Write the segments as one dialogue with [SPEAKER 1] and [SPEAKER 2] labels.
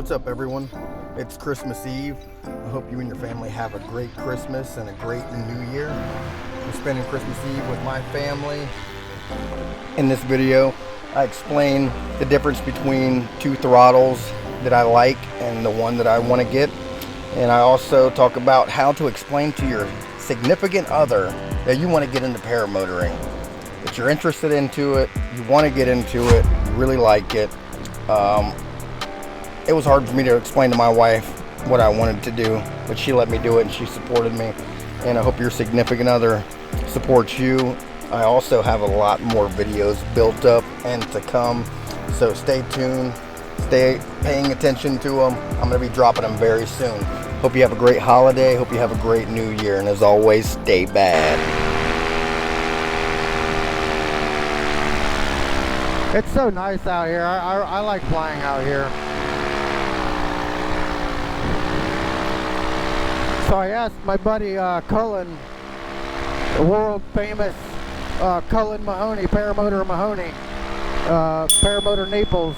[SPEAKER 1] What's up, everyone? It's Christmas Eve. I hope you and your family have a great Christmas and a great New Year. I'm spending Christmas Eve with my family. In this video, I explain the difference between two throttles that I like and the one that I want to get. And I also talk about how to explain to your significant other that you want to get into paramotoring. That you're interested into it, you want to get into it, you really like it. It was hard for me to explain to my wife what I wanted to do, but she let me do it and she supported me. And I hope your significant other supports you. I also have a lot more videos built up and to come, so stay tuned, stay paying attention to them. I'm going to be dropping them very soon. Hope you have a great holiday, hope you have a great New Year, and as always, stay bad.
[SPEAKER 2] It's so nice out here. I like flying out here. So I asked my buddy Cullen, the world famous Cullen Mahoney, Paramotor Mahoney, Paramotor Naples.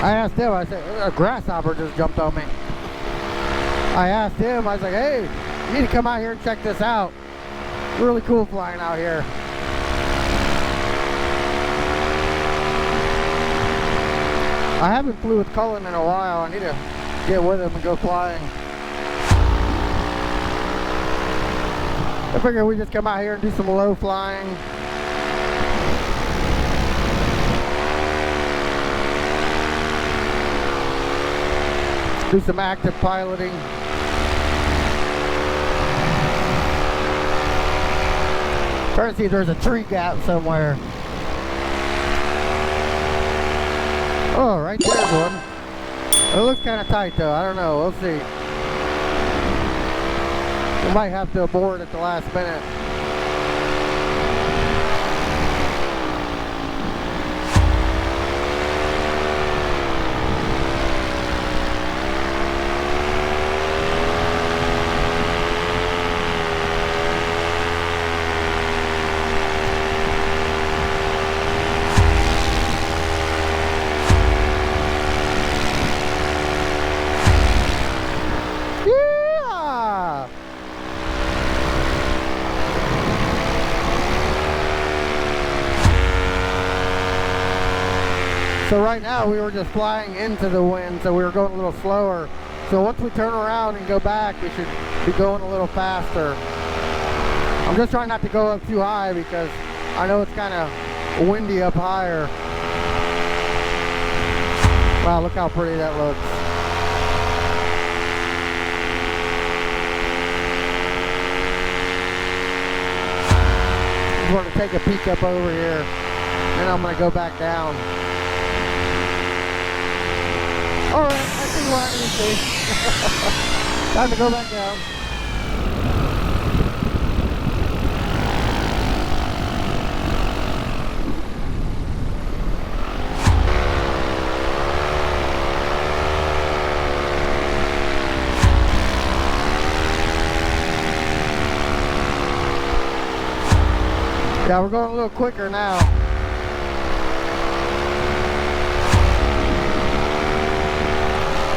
[SPEAKER 2] I asked him, I said, a grasshopper just jumped on me. I asked him, I was like, hey, you need to come out here and check this out. Really cool flying out here. I haven't flew with Cullen in a while. I need to get with him and go flying. I figured we just come out here and do some low flying. Do some active piloting. Trying to see if there's a tree gap somewhere. Oh, right there's one. It looks kind of tight though. I don't know. We'll see. We might have to abort at the last minute. So right now we were just flying into the wind, so we were going a little slower. So once we turn around and go back, we should be going a little faster. I'm just trying not to go up too high because I know it's kind of windy up higher. Wow, look how pretty that looks. I'm going to take a peek up over here, then I'm going to go back down. Alright, I see what I need to see. Time to go back down. Yeah, we're going a little quicker now.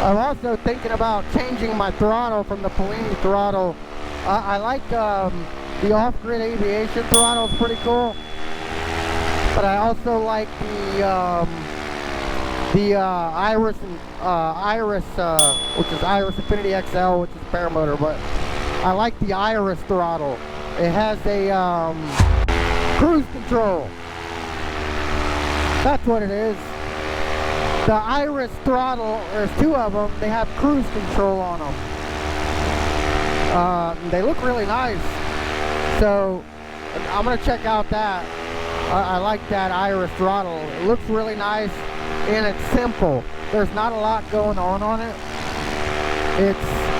[SPEAKER 2] I'm also thinking about changing my throttle from the Polini throttle. I like the off-grid aviation throttle, it's pretty cool. But I also like the Iris, which is Iris Infinity XL, which is Paramotor. But I like the Iris throttle. It has a cruise control. That's what it is. The Iris throttle, there's two of them, they have cruise control on them. They look really nice. So I'm going to check out that. I like that Iris throttle. It looks really nice and it's simple. There's not a lot going on it. It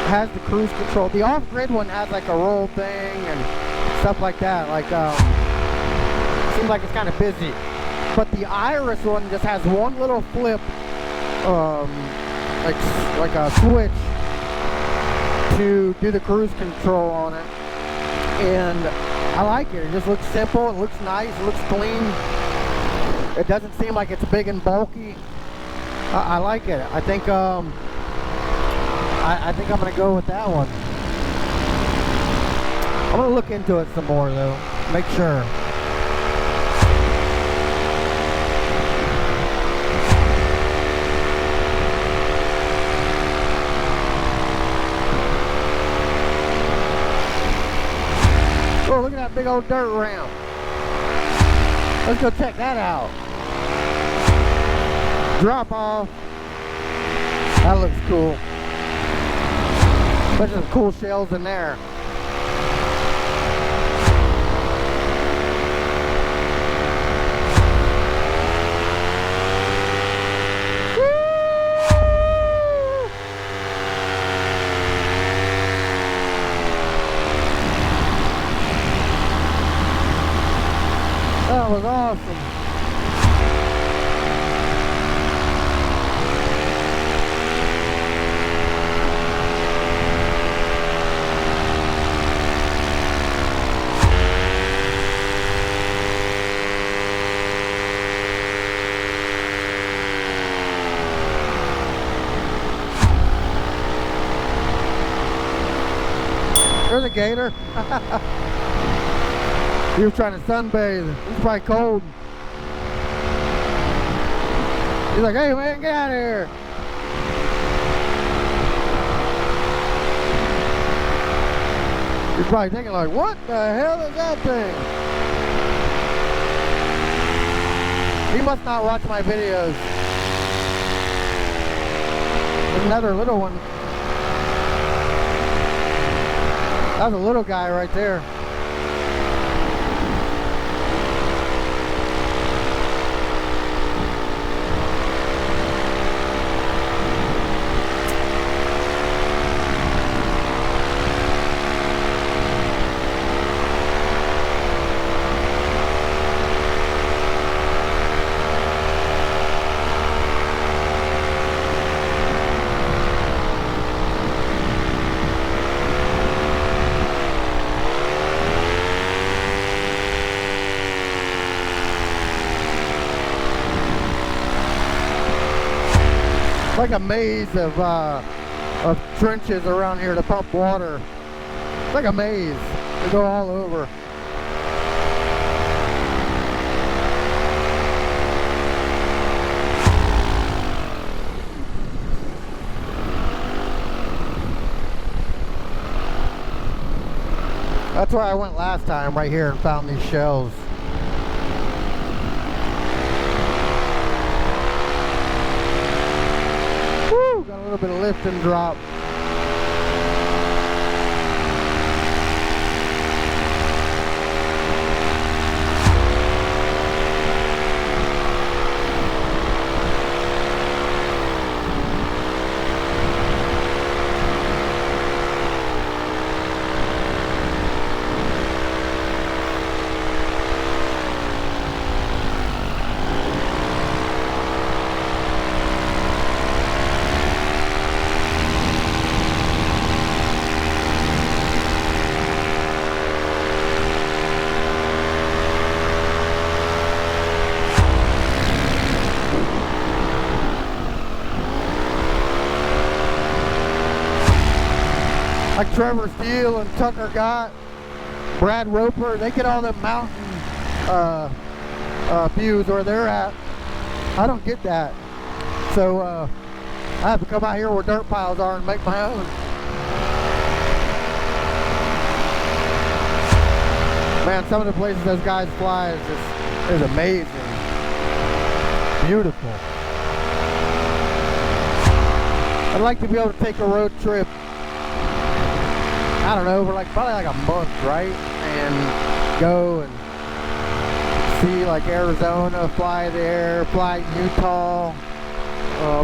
[SPEAKER 2] has the cruise control. The off-grid one has like a roll thing and stuff like that. Like, seems like it's kind of busy. But the Iris one just has one little flip, like a switch to do the cruise control on it. And I like it. It just looks simple, it looks nice, it looks clean. It doesn't seem like it's big and bulky. I like it. I think I think I'm gonna go with that one. I'm gonna look into it some more though. Make sure. Oh, look at that big old dirt ramp. Let's go check that out. Drop off. That looks cool. Bunch of cool shells in there. That was awesome. There's a gator. He was trying to sunbathe. It's probably cold. He's like, hey man, get out of here. He's probably thinking like, what the hell is that thing? He must not watch my videos. There's another little one. That's a little guy right there. Like a maze of trenches around here to pump water. It's like a maze. They go all over. That's where I went last time, right here, and found these shells. Got a little bit of lift and drop. Like Trevor Steele and Tucker Gott, Brad Roper, they get all the mountain views where they're at. I don't get that. So I have to come out here where dirt piles are and make my own. Man, some of the places those guys fly is amazing. Beautiful. I'd like to be able to take a road trip, I don't know, for probably like a month, right? And go and see like Arizona, fly there, fly Utah,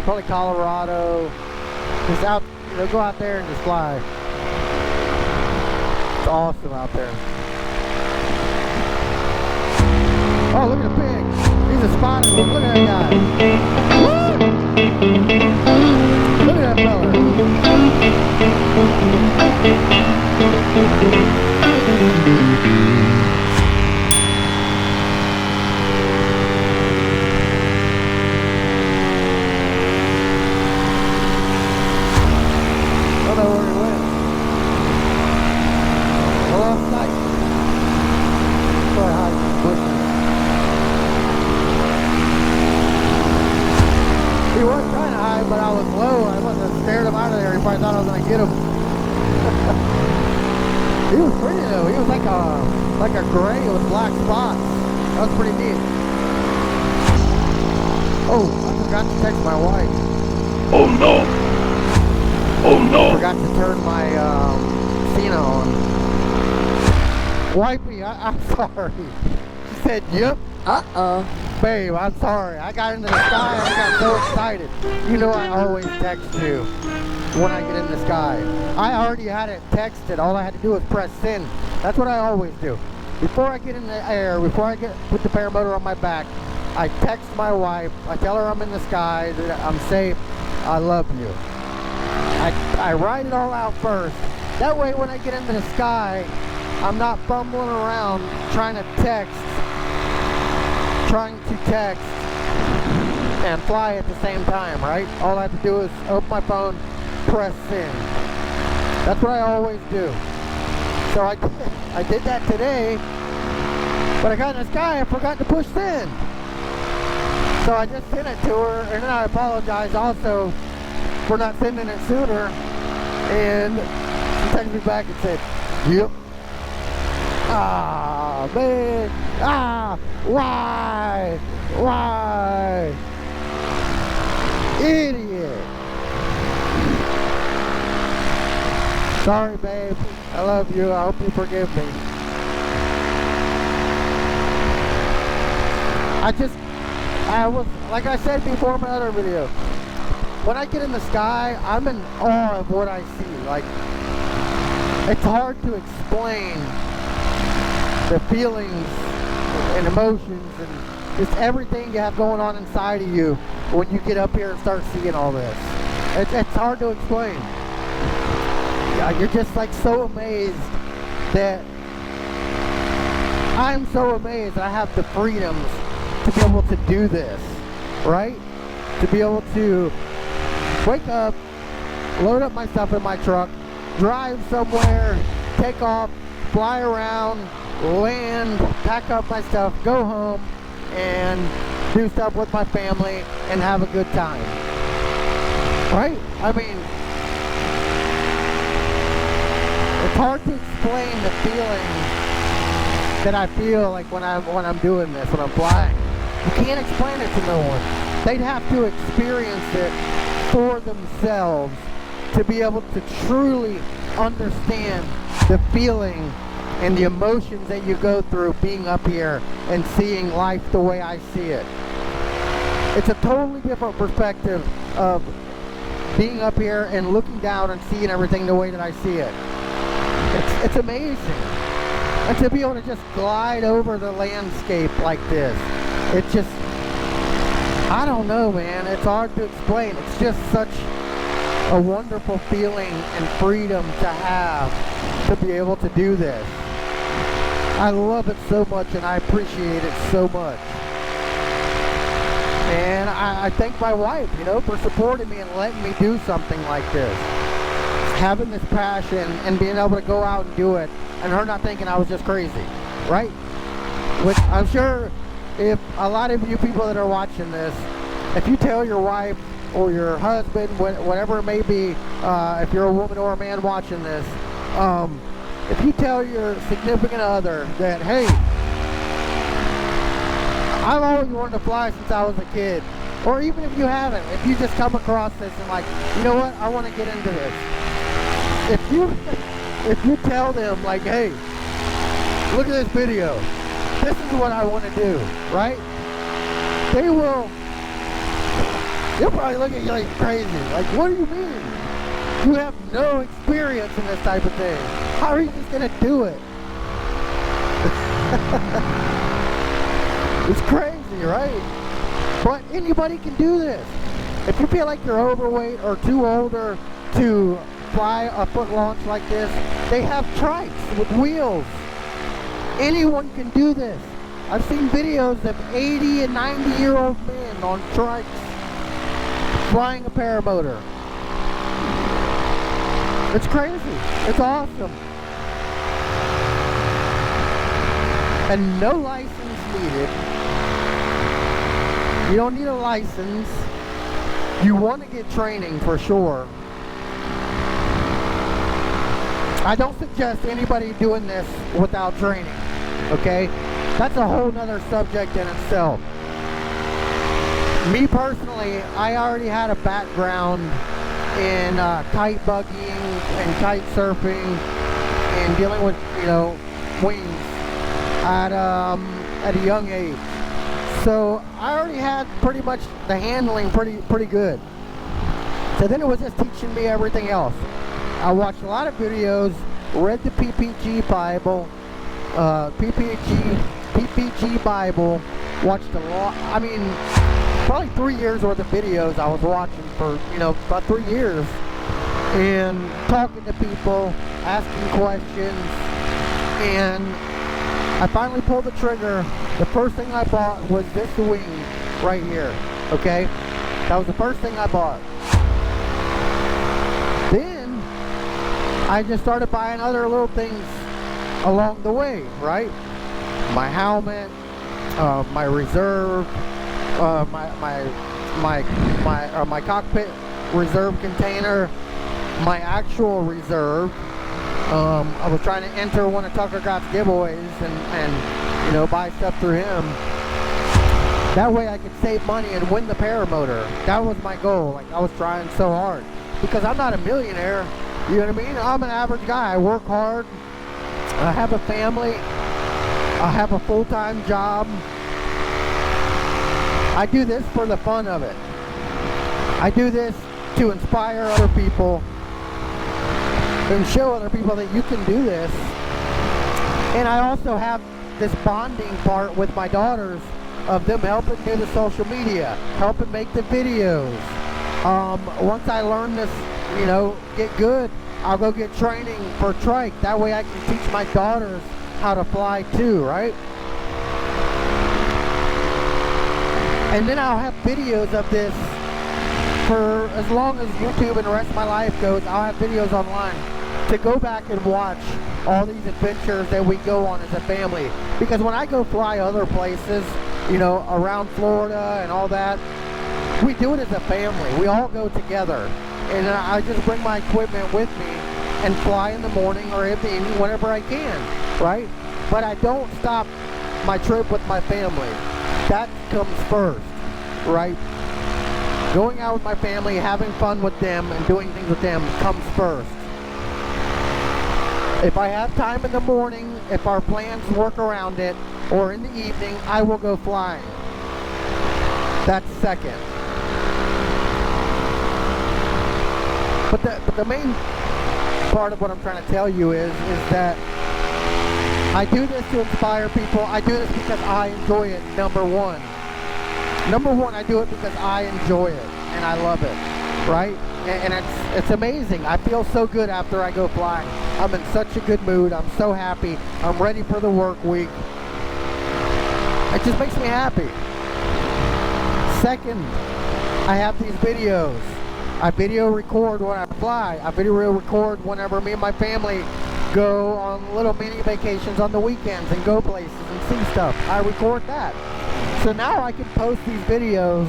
[SPEAKER 2] probably Colorado. Just out, go out there and just fly. It's awesome out there. Oh, look at the pig. He's a spotted one. Look at that guy. Woo! Look at that fella. a gray with black spots. That was pretty neat. Oh, I forgot to text my wife.
[SPEAKER 3] Oh no! Oh no!
[SPEAKER 2] I forgot to turn my Cena on. Wifey, I'm sorry. She said, yep.
[SPEAKER 4] Uh-oh.
[SPEAKER 2] Babe, I'm sorry. I got into the sky and I got so excited. You know I always text you when I get in the sky. I already had it texted. All I had to do was press send. That's what I always do. Before I get in the air, before I put the paramotor on my back, I text my wife. I tell her I'm in the sky, that I'm safe. I love you. I write it all out first. That way when I get into the sky, I'm not fumbling around trying to text and fly at the same time, right? All I have to do is open my phone, press send. That's what I always do. So I did that today, but I got in the sky, I forgot to push send. So I just sent it to her, and then I apologize also for not sending it sooner. And she texted me back and said, yep. Ah, man. Ah, why? Why? Idiot. Sorry, babe. I love you. I hope you forgive me. I was, like I said before in my other video, when I get in the sky, I'm in awe of what I see. Like, it's hard to explain the feelings and emotions and just everything you have going on inside of you when you get up here and start seeing all this. It's hard to explain. You're just like so amazed that I'm so amazed that I have the freedoms to be able to do this, right? To be able to wake up, load up my stuff in my truck, drive somewhere, take off, fly around, land, pack up my stuff, go home, and do stuff with my family and have a good time. Right? I mean, it's hard to explain the feeling that I feel like when I'm doing this, when I'm flying. You can't explain it to no one. They'd have to experience it for themselves to be able to truly understand the feeling and the emotions that you go through being up here and seeing life the way I see it. It's a totally different perspective of being up here and looking down and seeing everything the way that I see it. It's amazing. And to be able to just glide over the landscape like this, it's just, I don't know, man. It's hard to explain. It's just such a wonderful feeling and freedom to have to be able to do this. I love it so much and I appreciate it so much. And I thank my wife, you know, for supporting me and letting me do something like this. Having this passion and being able to go out and do it, and her not thinking I was just crazy, right? Which I'm sure if a lot of you people that are watching this, if you tell your wife or your husband, whatever it may be, if you're a woman or a man watching this, if you tell your significant other that, hey, I've always wanted to fly since I was a kid, or even if you haven't, if you just come across this and like, you know what, I want to get into this. If you tell them like, hey, look at this video, this is what I want to do, right? They'll probably look at you like crazy. Like, what do you mean? You have no experience in this type of thing. How are you just gonna do it? It's crazy, right? But anybody can do this. If you feel like you're overweight or too older to fly a foot launch like this, they have trikes with wheels. Anyone can do this. I've seen videos of 80 and 90-year-old men on trikes flying a paramotor. It's crazy. It's awesome. And no license needed. You don't need a license. You want to get training for sure. I don't suggest anybody doing this without training, okay? That's a whole nother subject in itself. Me personally, I already had a background in kite bugging and kite surfing and dealing with, you know, wings at a young age. So I already had pretty much the handling pretty good. So then it was just teaching me everything else. I watched a lot of videos, read the PPG Bible, PPG Bible, watched a lot. I mean, probably 3 years worth of videos I was watching for, you know, about 3 years, and talking to people, asking questions, and I finally pulled the trigger. The first thing I bought was this wing right here, okay? That was the first thing I bought. Then I just started buying other little things along the way, right? My helmet, my reserve, my cockpit reserve container, my actual reserve. I was trying to enter one of Tucker Gott's giveaways and you know, buy stuff through him. That way I could save money and win the Paramotor. That was my goal. Like, I was trying so hard because I'm not a millionaire. You know what I mean? I'm an average guy. I work hard. I have a family. I have a full-time job. I do this for the fun of it. I do this to inspire other people and show other people that you can do this. And I also have this bonding part with my daughters of them helping do the social media, helping make the videos. Once I learn this, you know, get good, I'll go get training for trike. That way I can teach my daughters how to fly too, right? And then I'll have videos of this for as long as YouTube and the rest of my life goes. I'll have videos online to go back and watch all these adventures that we go on as a family. Because when I go fly other places, you know, around Florida and all that, we do it as a family. We all go together. And I just bring my equipment with me and fly in the morning or in the evening whenever I can, right? But I don't stop my trip with my family. That comes first, right? Going out with my family, having fun with them, and doing things with them comes first. If I have time in the morning, if our plans work around it, or in the evening, I will go flying. That's second. But the main part of what I'm trying to tell you is that I do this to inspire people. I do this because I enjoy it, number one. Number one, I do it because I enjoy it and I love it, right? And it's amazing. I feel so good after I go flying. I'm in such a good mood. I'm so happy. I'm ready for the work week. It just makes me happy. Second, I have these videos. I video record when I fly. I video record whenever me and my family go on little mini vacations on the weekends and go places and see stuff. I record that. So now I can post these videos,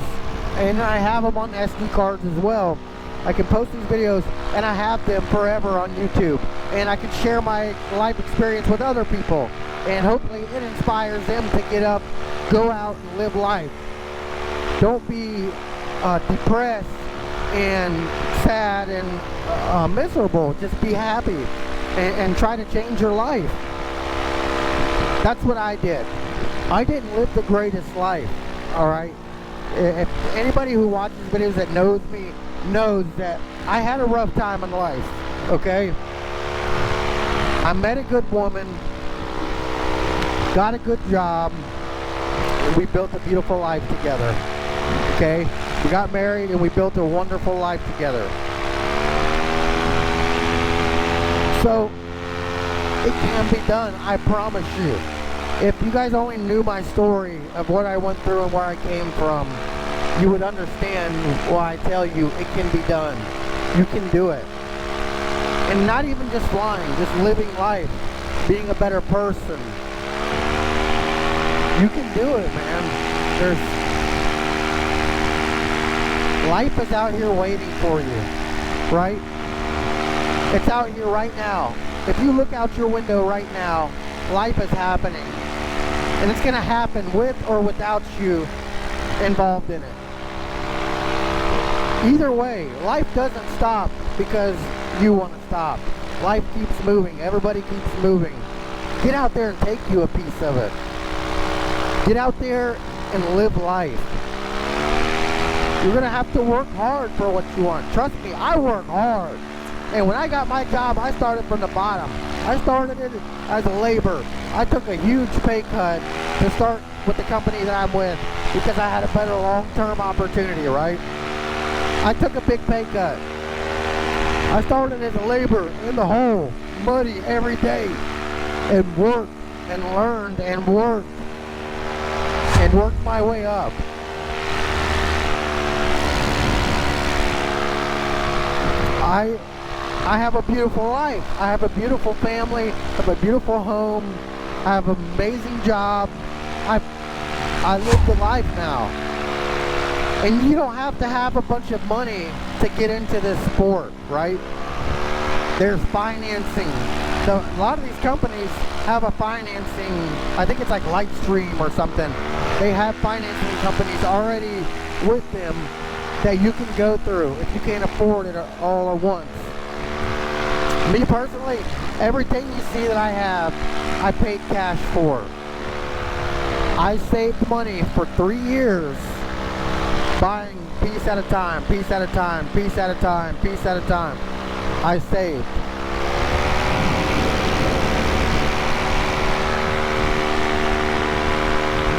[SPEAKER 2] and I have them on SD cards as well. I can post these videos and I have them forever on YouTube, and I can share my life experience with other people, and hopefully it inspires them to get up, go out and live life. Don't be depressed and sad and miserable. Just be happy and try to change your life. That's what I did. I didn't live the greatest life, alright? If anybody who watches videos that knows me knows that I had a rough time in life, okay? I met a good woman, got a good job, and we built a beautiful life together, okay? We got married and we built a wonderful life together. So, it can be done, I promise you. If you guys only knew my story of what I went through and where I came from, you would understand why I tell you it can be done. You can do it. And not even just flying, just living life, being a better person. You can do it, man. Life is out here waiting for you, right? It's out here right now. if you look out your window right now, life is happening. And it's gonna happen with or without you involved in it. Either way, life doesn't stop because you want to stop. Life keeps moving. Everybody keeps moving. Get out there and take you a piece of it. Get out there and live life. You're going to have to work hard for what you want. Trust me, I work hard. And when I got my job, I started from the bottom. I started it as a laborer. I took a huge pay cut to start with the company that I'm with because I had a better long-term opportunity, right? I took a big pay cut. I started as a laborer in the hole, muddy every day, and worked and learned and worked my way up. I have a beautiful life. I have a beautiful family. I have a beautiful home. I have an amazing job. I live the life now. And you don't have to have a bunch of money to get into this sport, right? There's financing. So a lot of these companies have a financing, I think it's like Lightstream or something. They have financing companies already with them that you can go through if you can't afford it all at once. Me personally, everything you see that I have, I paid cash for. I saved money for 3 years buying piece at a time, piece at a time, piece at a time, piece at a time. I saved.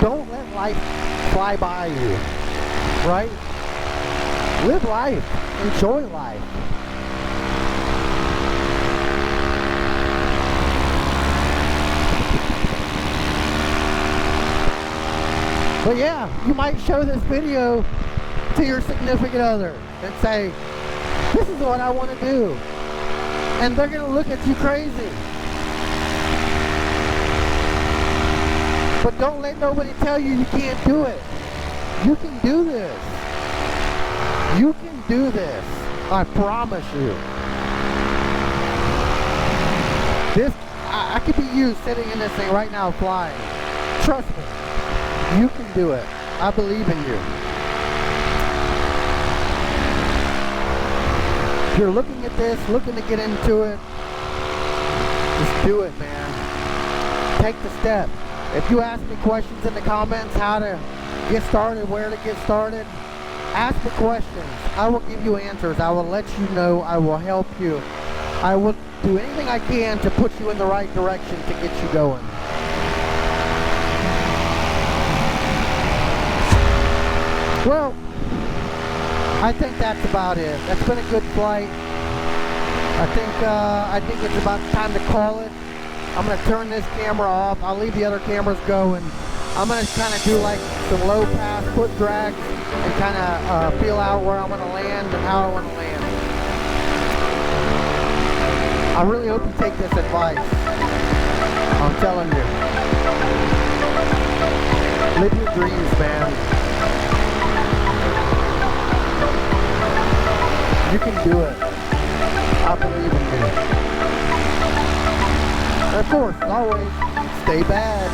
[SPEAKER 2] Don't let life fly by you, right? Live life. Enjoy life. But yeah, you might show this video to your significant other and say, this is what I want to do. And they're going to look at you crazy. But don't let nobody tell you you can't do it. You can do this. You can do this. I promise you. I could be you sitting in this thing right now flying. Trust me. You can do it. I believe in you. If you're looking at this, looking to get into it, just do it, man. Take the step. If you ask me questions in the comments, how to get started, where to get started, ask me questions. I will give you answers. I will let you know. I will help you. I will do anything I can to put you in the right direction to get you going. Well, I think that's about it. That's been a good flight. I think it's about time to call it. I'm going to turn this camera off. I'll leave the other cameras going. I'm going to kind of do like some low pass foot drags and kind of feel out where I'm going to land and how I want to land. I really hope you take this advice. I'm telling you. Live your dreams, man. You can do it. I believe in you. And of course, always, stay bad.